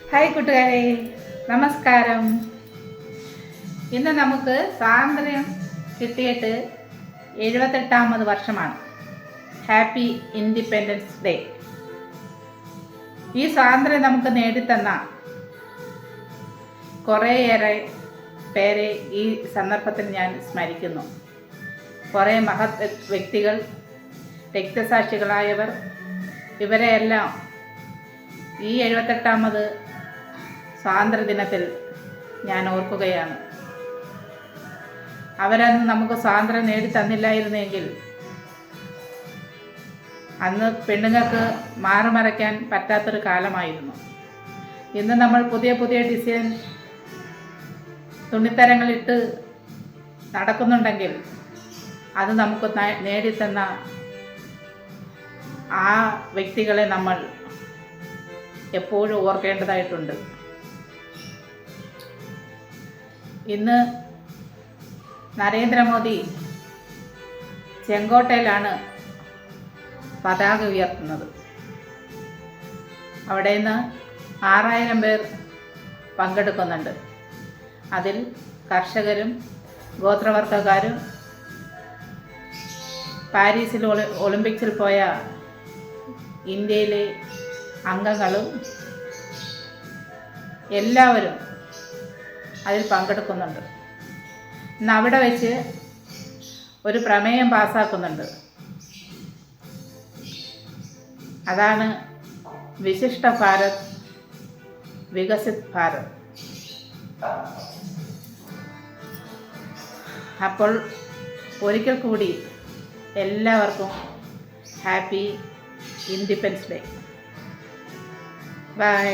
Hi കൂട്ടുകാരെ, നമസ്കാരം. ഇന്ന് നമുക്ക് സ്വാതന്ത്ര്യം കിട്ടിയിട്ട് 78ാമത് വർഷമാണ്. Happy independence day. ഈ സ്വാതന്ത്ര്യം നമുക്ക് നേടിത്തന്ന കുറേയേറെ പേരെ ഈ സന്ദർഭത്തിൽ ഞാൻ സ്മരിക്കുന്നു. കുറേ മഹത് വ്യക്തികൾ, രക്തസാക്ഷികളായവർ, ഇവരെയെല്ലാം ഈ 78ാമത് സ്വാതന്ത്ര്യദിനത്തിൽ ഞാൻ ഓർക്കുകയാണ്. അവരന്ന് നമുക്ക് സ്വാതന്ത്ര്യം നേടിത്തന്നില്ലായിരുന്നെങ്കിൽ അന്ന് പെണ്ണുങ്ങൾക്ക് മാറുമറയ്ക്കാൻ പറ്റാത്തൊരു കാലമായിരുന്നു. ഇന്ന് നമ്മൾ പുതിയ പുതിയ ഡിസൈൻ തുണിത്തരങ്ങളിട്ട് നടക്കുന്നുണ്ടെങ്കിൽ അത് നമുക്ക് നേടിത്തന്ന ആ വ്യക്തികളെ നമ്മൾ എപ്പോഴും ഓർക്കേണ്ടതായിട്ടുണ്ട്. ഇന്ന് നരേന്ദ്രമോദി ചെങ്കോട്ടയിലാണ് പതാക ഉയർത്തുന്നത്. അവിടെ നിന്ന് 6000 പേർ പങ്കെടുക്കുന്നുണ്ട്. അതിൽ കർഷകരും ഗോത്രവർഗക്കാരും പാരീസിൽ ഒളിമ്പിക്സിൽ പോയ ഇന്ത്യയിലെ അംഗങ്ങളും എല്ലാവരും അതിൽ പങ്കെടുക്കുന്നുണ്ട്. ഇന്ന് അവിടെ വെച്ച് ഒരു പ്രമേയം പാസ്സാക്കുന്നുണ്ട്. അതാണ് വിശിഷ്ട ഭാരത്, വികസിത് ഭാരത്. അപ്പോൾ ഒരിക്കൽ കൂടി എല്ലാവർക്കും ഹാപ്പി ഇൻഡിപെൻഡൻസ് ഡേ. ബൈ.